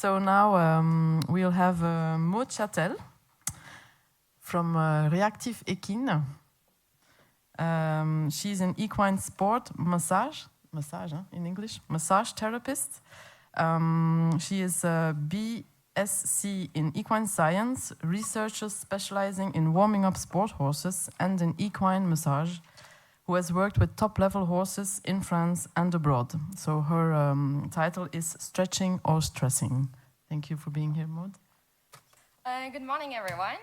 So now we'll have Maud Chatel from Rehactiv'Equine. She's an equine sport massage in English, massage therapist. She is a BSc in equine science, researcher specializing in warming up sport horses and in equine massage, who has worked with top-level horses in France and abroad. So her title is Stretching or Stressing. Thank you for being here, Maud. Good morning, everyone.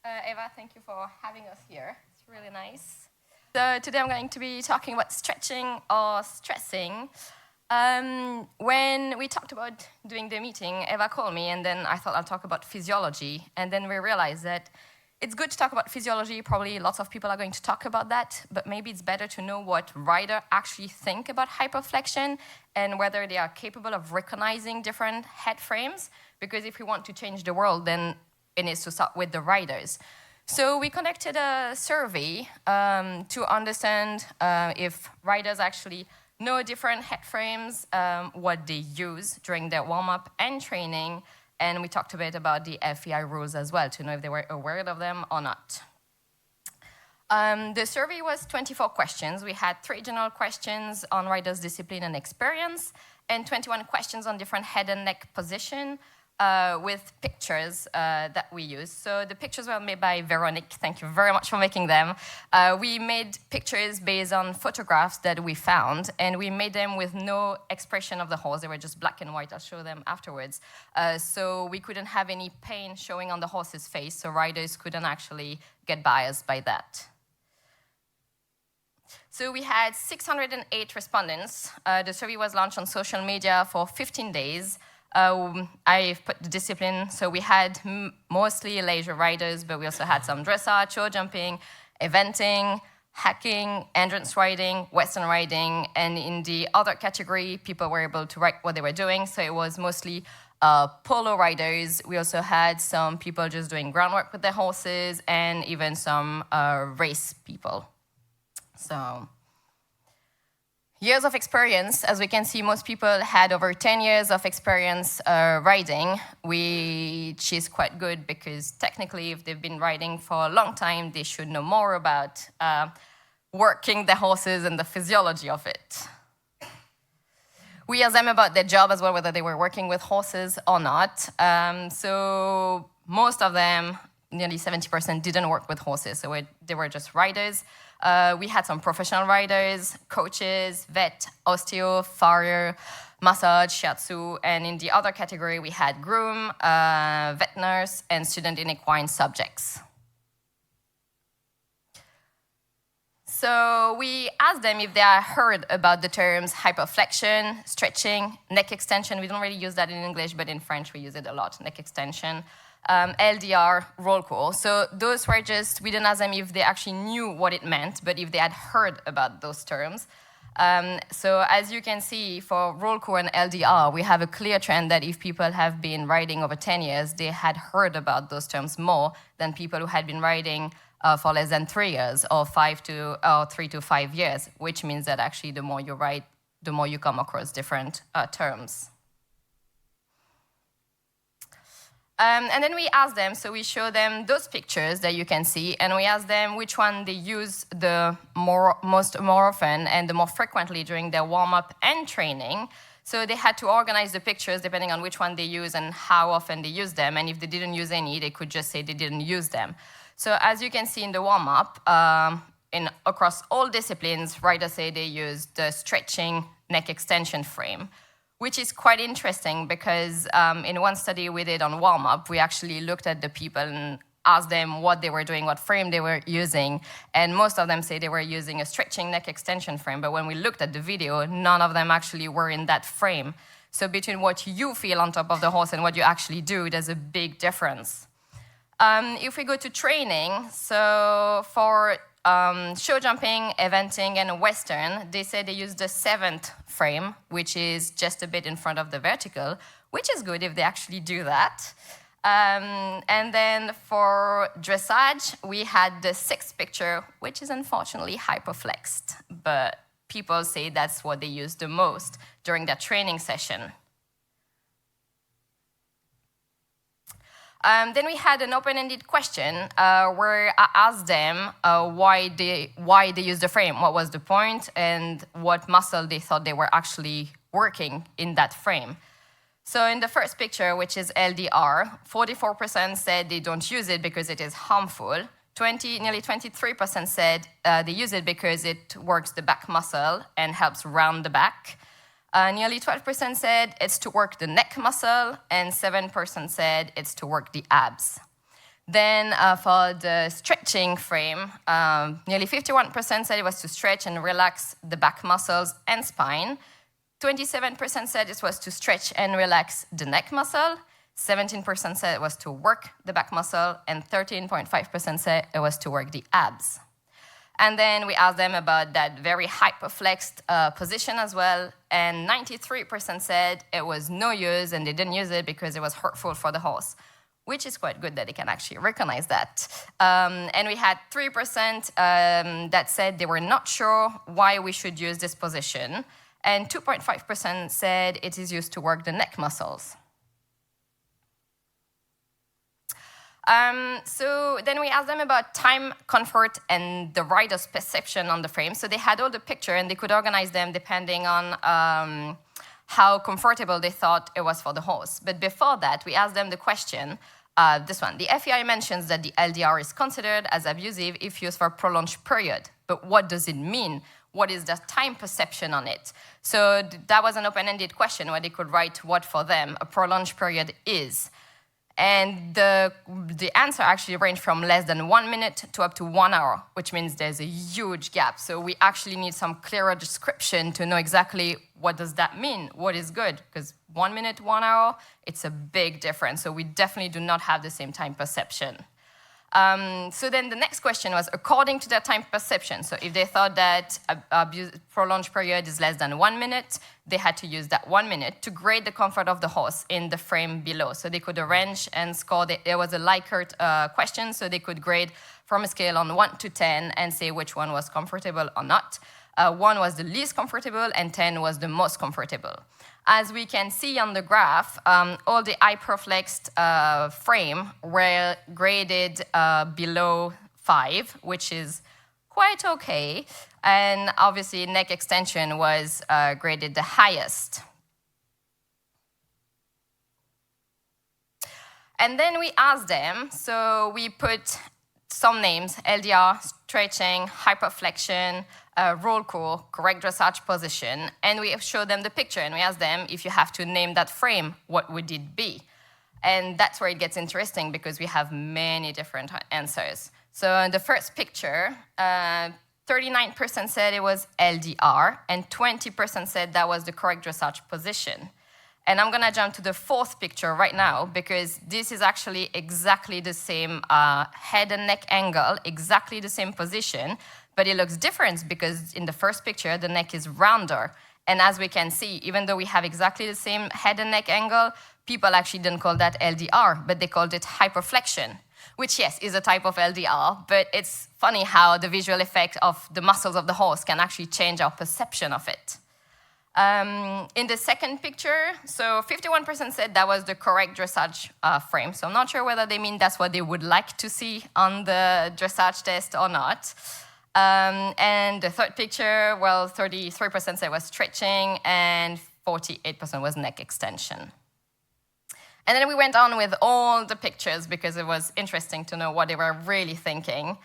Eva, thank you for having us here. It's really nice. So today I'm going to be talking about stretching or stressing. When we talked about doing the meeting, Eva called me, and then I thought I'll talk about physiology. And then we realized that it's good to talk about physiology. Probably lots of people are going to talk about that, but maybe it's better to know what riders actually think about hyperflexion and whether they are capable of recognizing different head frames. Because if we want to change the world, then it needs to start with the riders. So we conducted a survey to understand if riders actually know different head frames, what they use during their warm-up and training, and we talked a bit about the FEI rules as well to know if they were aware of them or not. The survey was 24 questions. We had 3 general questions on riders' discipline and experience, and 21 questions on different head and neck position, with pictures that we used. So the pictures were made by Veronique. Thank you very much for making them. We made pictures based on photographs that we found, and we made them with no expression of the horse. They were just black and white. I'll show them afterwards. So we couldn't have any pain showing on the horse's face, so riders couldn't actually get biased by that. So we had 608 respondents. The survey was launched on social media for 15 days. I put the discipline, so we had mostly leisure riders, but we also had some dressage, show jumping, eventing, hacking, endurance riding, western riding, and in the other category, people were able to write what they were doing, so it was mostly polo riders. We also had some people just doing groundwork with their horses, and even some race people. So years of experience, as we can see, most people had over 10 years of experience riding, which is quite good because technically if they've been riding for a long time, they should know more about working the horses and the physiology of it. We asked them about their job as well, whether they were working with horses or not. So most of them, nearly 70%, didn't work with horses, so they were just riders. We had some professional riders, coaches, vet, osteo, farrier, massage, shiatsu, and in the other category we had groom, vet nurse, and student in equine subjects. So we asked them if they had heard about the terms hyperflexion, stretching, neck extension. We don't really use that in English, but in French we use it a lot, neck extension. LDR, roll call. So those were just, we didn't ask them if they actually knew what it meant, but if they had heard about those terms. So as you can see, for roll call and LDR, we have a clear trend that if people have been riding over 10 years, they had heard about those terms more than people who had been riding for less than 3 years or 3 to 5 years, which means that actually the more you ride, the more you come across different terms. And then we asked them, so we show them those pictures that you can see, and we asked them which one they use the more often and the more frequently during their warm-up and training. So they had to organize the pictures depending on which one they use and how often they use them, and if they didn't use any, they could just say they didn't use them. So as you can see in the warm-up, across all disciplines, riders say they use the stretching neck extension frame, which is quite interesting because in one study we did on warm-up, we actually looked at the people and asked them what they were doing, what frame they were using, and most of them say they were using a stretching neck extension frame, but when we looked at the video, none of them actually were in that frame. So between what you feel on top of the horse and what you actually do, there's a big difference. If we go to training, so for show jumping, eventing, and western, they say they use the 7th frame, which is just a bit in front of the vertical, which is good if they actually do that. And then for dressage, we had the 6th picture, which is unfortunately hyperflexed, but people say that's what they use the most during their training session. Then we had an open-ended question where I asked them why they used the frame, what was the point, and what muscle they thought they were actually working in that frame. So in the first picture, which is LDR, 44% said they don't use it because it is harmful. Nearly 23% said they use it because it works the back muscle and helps round the back. Nearly 12% said it's to work the neck muscle, and 7% said it's to work the abs. Then for the stretching frame, nearly 51% said it was to stretch and relax the back muscles and spine. 27% said it was to stretch and relax the neck muscle. 17% said it was to work the back muscle, and 13.5% said it was to work the abs. And then we asked them about that very hyperflexed position as well, and 93% said it was no use and they didn't use it because it was hurtful for the horse, which is quite good that they can actually recognize that. And we had 3% that said they were not sure why we should use this position, and 2.5% said it is used to work the neck muscles. So then we asked them about time, comfort, and the rider's perception on the frame. So they had all the picture, and they could organize them depending on how comfortable they thought it was for the horse. But before that, we asked them the question, this one. The FEI mentions that the LDR is considered as abusive if used for a prolonged period. But what does it mean? What is the time perception on it? So that was an open-ended question where they could write what for them a prolonged period is. And the answer actually ranged from less than 1 minute to up to 1 hour, which means there's a huge gap. So we actually need some clearer description to know exactly what does that mean, what is good, because 1 minute, 1 hour, it's a big difference. So we definitely do not have the same time perception. So then the next question was according to their time perception. So if they thought that a prolonged period is less than 1 minute, they had to use that 1 minute to grade the comfort of the horse in the frame below. So they could arrange and score. There was a Likert question, so they could grade from a scale on 1 to 10 and say which one was comfortable or not. 1 was the least comfortable and 10 was the most comfortable. As we can see on the graph, all the hyperflexed frame were graded below 5, which is quite okay. And obviously, neck extension was graded the highest. And then we asked them, so we put some names, LDR, stretching, hyperflexion, roll call, correct dressage position, and we showed them the picture, and we asked them, if you have to name that frame, what would it be? And that's where it gets interesting, because we have many different answers. So in the first picture, 39% said it was LDR, and 20% said that was the correct dressage position. And I'm gonna jump to the fourth picture right now, because this is actually exactly the same head and neck angle, exactly the same position, but it looks different because in the first picture, the neck is rounder. And as we can see, even though we have exactly the same head and neck angle, people actually didn't call that LDR, but they called it hyperflexion, which, yes, is a type of LDR, but it's funny how the visual effect of the muscles of the horse can actually change our perception of it. In the second picture, so 51% said that was the correct dressage frame. So I'm not sure whether they mean that's what they would like to see on the dressage test or not. And the third picture, well, 33% said was stretching and 48% was neck extension. And then we went on with all the pictures because it was interesting to know what they were really thinking.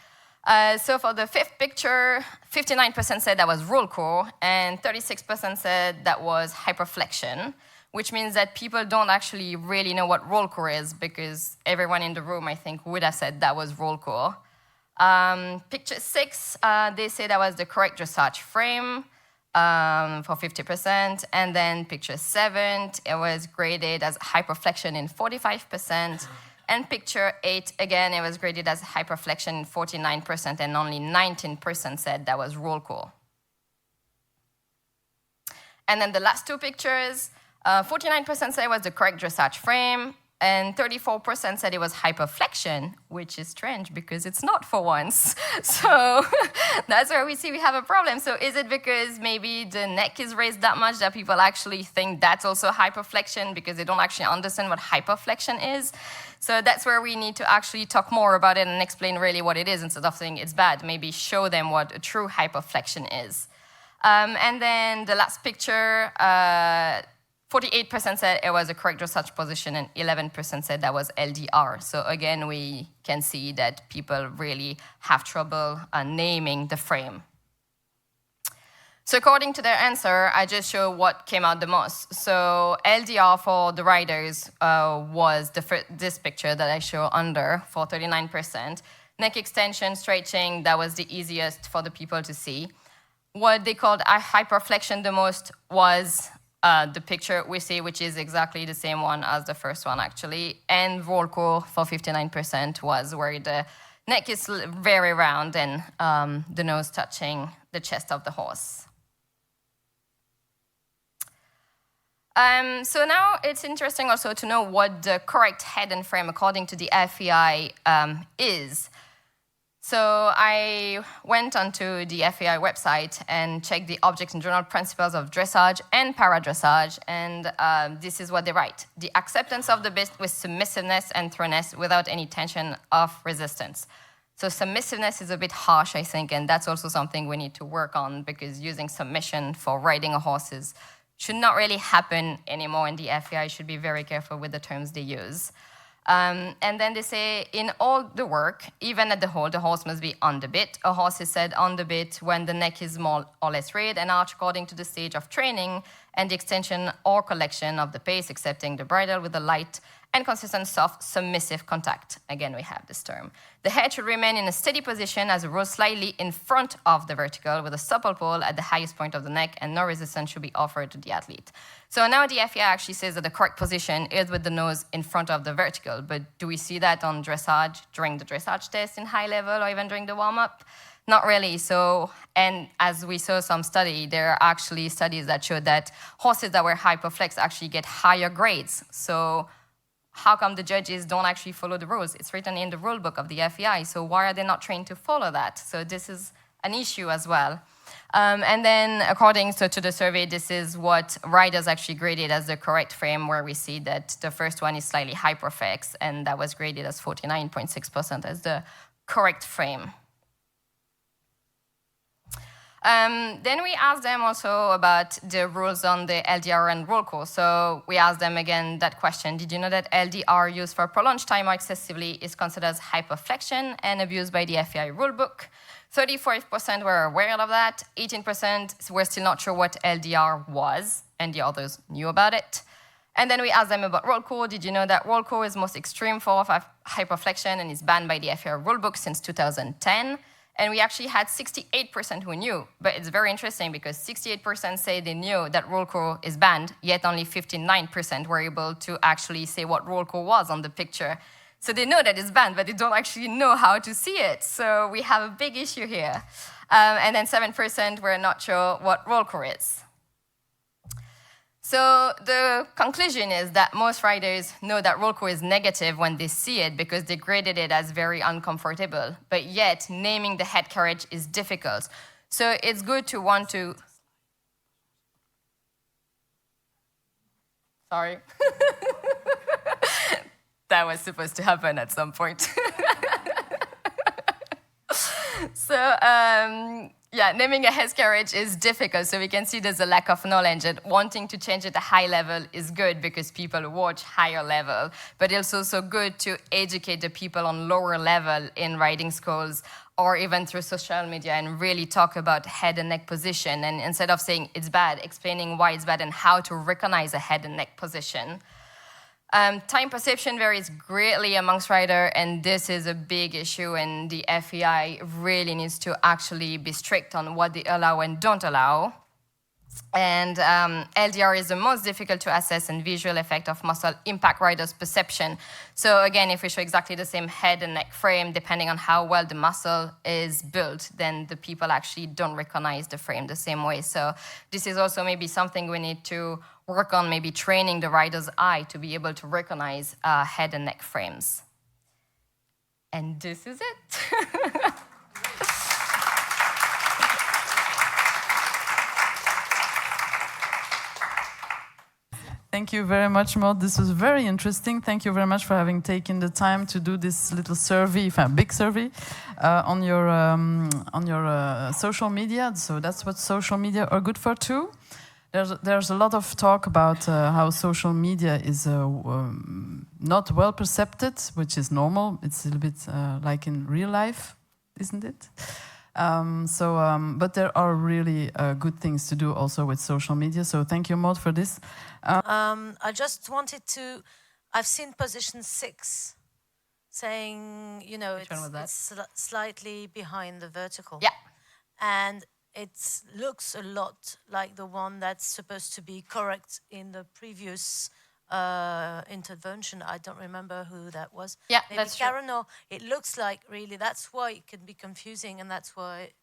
So for the fifth picture, 59% said that was roll call, and 36% said that was hyperflexion, which means that people don't actually really know what roll call is, because everyone in the room, I think, would have said that was roll call. Picture 6, they say that was the correct dressage frame for 50%, and then picture 7, it was graded as hyperflexion in 45%. And picture 8, again, it was graded as hyperflexion in 49%, and only 19% said that was roll call. And then the last two pictures, 49% said it was the correct dressage frame, and 34% said it was hyperflexion, which is strange because it's not for once. So that's where we see we have a problem. So is it because maybe the neck is raised that much that people actually think that's also hyperflexion because they don't actually understand what hyperflexion is? So that's where we need to actually talk more about it and explain really what it is instead of saying it's bad. Maybe show them what a true hyperflexion is. And then the last picture, 48% said it was a correct dressage position and 11% said that was LDR. So again, we can see that people really have trouble naming the frame. So according to their answer, I just show what came out the most. So LDR for the riders was this picture that I show under for 39%. Neck extension, stretching, that was the easiest for the people to see. What they called a hyperflexion the most was the picture we see, which is exactly the same one as the first one, actually. And roll call for 59% was where the neck is very round and the nose touching the chest of the horse. So now it's interesting also to know what the correct head and frame according to the FEI is. So I went onto the FEI website and checked the object and general principles of dressage and para-dressage, and this is what they write. The acceptance of the beast with submissiveness and thoroughness without any tension of resistance. So submissiveness is a bit harsh, I think, and that's also something we need to work on, because using submission for riding a horse should not really happen anymore in the FEI. Should be very careful with the terms they use. And then they say, in all the work, even at the horse must be on the bit. A horse is said on the bit when the neck is more or less reared and arched according to the stage of training and the extension or collection of the pace, excepting the bridle with a light and consistent soft submissive contact. Again, we have this term. The head should remain in a steady position as a roll slightly in front of the vertical with a supple pole at the highest point of the neck, and no resistance should be offered to the athlete. So now the FEI actually says that the correct position is with the nose in front of the vertical, but do we see that on dressage during the dressage test in high level or even during the warm-up? Not really. So, and as we saw some study, there are actually studies that showed that horses that were hyperflex actually get higher grades. So how come the judges don't actually follow the rules? It's written in the rule book of the FEI, so why are they not trained to follow that? So this is an issue as well. And then according to the survey, this is what riders actually graded as the correct frame, where we see that the first one is slightly hyperflex, and that was graded as 49.6% as the correct frame. Then we asked them also about the rules on the LDR and roll call. So we asked them again that question: did you know that LDR used for prolonged time or excessively is considered as hyperflexion and abused by the FEI rulebook? 34% were aware of that, 18% were still not sure what LDR was, and the others knew about it. And then we asked them about roll call. Did you know that roll call is most extreme form of hyperflexion and is banned by the FEI rulebook since 2010? And we actually had 68% who knew, but it's very interesting because 68% say they knew that roll call is banned, yet only 59% were able to actually say what roll call was on the picture. So they know that it's banned, but they don't actually know how to see it. So we have a big issue here. And then 7% were not sure what roll call is. So the conclusion is that most riders know that roll call is negative when they see it because they graded it as very uncomfortable, but yet naming the head carriage is difficult. So it's good to want to... Sorry. That was supposed to happen at some point. So, yeah, naming a head carriage is difficult, so we can see there's a lack of knowledge, and wanting to change it at high level is good because people watch higher level, but it's also good to educate the people on lower level in riding schools or even through social media and really talk about head and neck position, and instead of saying it's bad, explaining why it's bad and how to recognize a head and neck position. Time perception varies greatly amongst riders, and this is a big issue, and the FEI really needs to actually be strict on what they allow and don't allow. And LDR is the most difficult to assess and visual effect of muscle impact riders' perception. So again, if we show exactly the same head and neck frame, depending on how well the muscle is built, then the people actually don't recognize the frame the same way. So this is also maybe something we need to work on, maybe training the rider's eye to be able to recognize head and neck frames. And this is it. Thank you very much, Maud. This was very interesting. Thank you very much for having taken the time to do this little survey, big survey, on your social media. So that's what social media are good for too. There's a lot of talk about how social media is not well perceived, which is normal. It's a little bit like in real life, isn't it? But there are really good things to do also with social media. So thank you, Maud, for this. I just wanted to. I've seen position 6 saying, it's slightly behind the vertical. Yeah. And it looks a lot like the one that's supposed to be correct in the previous intervention. I don't remember who that was. Yeah, maybe that's Karen, or it looks like really. That's why it can be confusing, and that's why.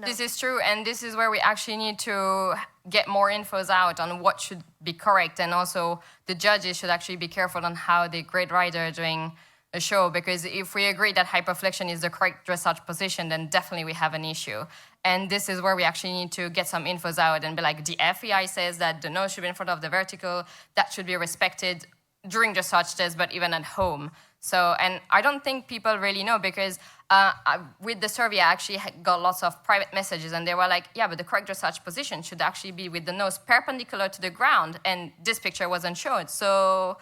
This is true, and this is where we actually need to get more infos out on what should be correct, and also the judges should actually be careful on how they grade rider during a show, because if we agree that hyperflexion is the correct dressage position, then definitely we have an issue. And this is where we actually need to get some infos out and be like, the FEI says that the nose should be in front of the vertical, that should be respected during dressage test, but even at home. So, and I don't think people really know, because with the survey, I actually got lots of private messages, and they were like, yeah, but the correct dressage position should actually be with the nose perpendicular to the ground, and this picture wasn't shown. So,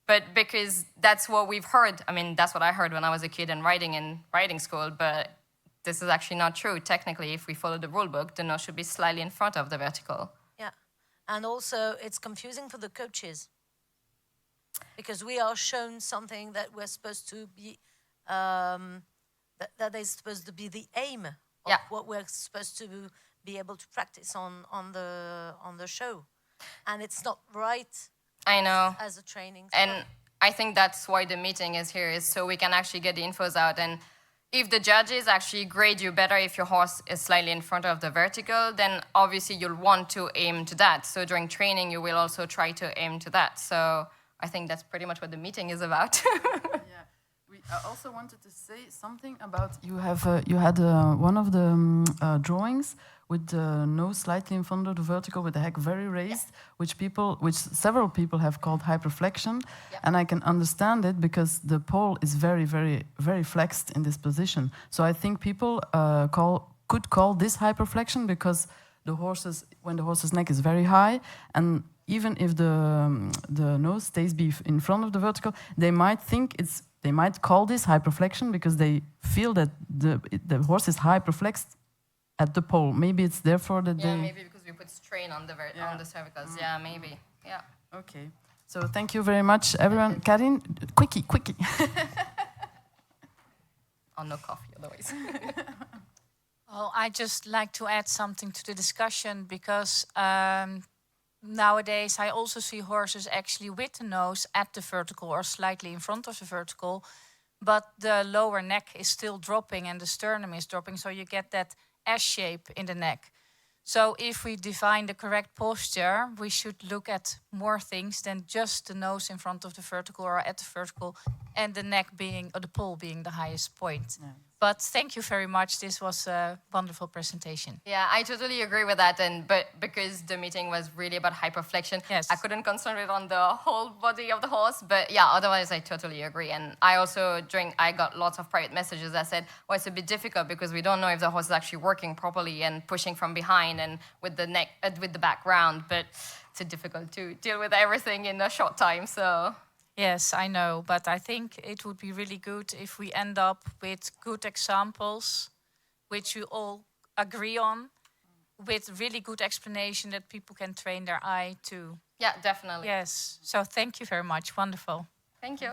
but because that's what we've heard, I mean, that's what I heard when I was a kid and riding in riding school, but this is actually not true. Technically, if we follow the rule book, the nose should be slightly in front of the vertical. Yeah, and also it's confusing for the coaches, because we are shown something that we're supposed to be, that is supposed to be the aim of what we're supposed to be able to practice on the show, and it's not right. I know. As a training. And I think that's why the meeting is here, is so we can actually get the infos out. And if the judges actually grade you better if your horse is slightly in front of the vertical, then obviously you'll want to aim to that. So during training, you will also try to aim to that. So I think that's pretty much what the meeting is about. I also wanted to say something about you had one of the drawings with the nose slightly in front of the vertical with the heck very raised, which several people have called hyperflexion, and I can understand it because the pole is very, very, very flexed in this position. So I think people could call this hyperflexion because when the horse's neck is very high, and even if the nose stays in front of the vertical, they might call this hyperflexion because they feel that the horse is hyperflexed at the pole. Maybe it's therefore that they... Yeah, maybe because we put strain on the cervicals. Yeah, maybe. Yeah. Okay. So thank you very much, everyone. Karin, quickie. Oh, no coffee otherwise. Well, I just like to add something to the discussion, because nowadays I also see horses actually with the nose at the vertical or slightly in front of the vertical, but the lower neck is still dropping and the sternum is dropping, so you get that S shape in the neck. So if we define the correct posture, we should look at more things than just the nose in front of the vertical or at the vertical, and the neck being, or the pole being, the highest point. Yeah. But thank you very much. This was a wonderful presentation. Yeah, I totally agree with that. But because the meeting was really about hyperflexion, yes, I couldn't concentrate on the whole body of the horse. But yeah, otherwise I totally agree. And I also, I got lots of private messages that said, well, it's a bit difficult because we don't know if the horse is actually working properly and pushing from behind and with the neck, with the background. But it's difficult to deal with everything in a short time. So. Yes, I know, but I think it would be really good if we end up with good examples, which we all agree on, with really good explanation that people can train their eye to. Yeah, definitely. Yes, so thank you very much. Wonderful. Thank you.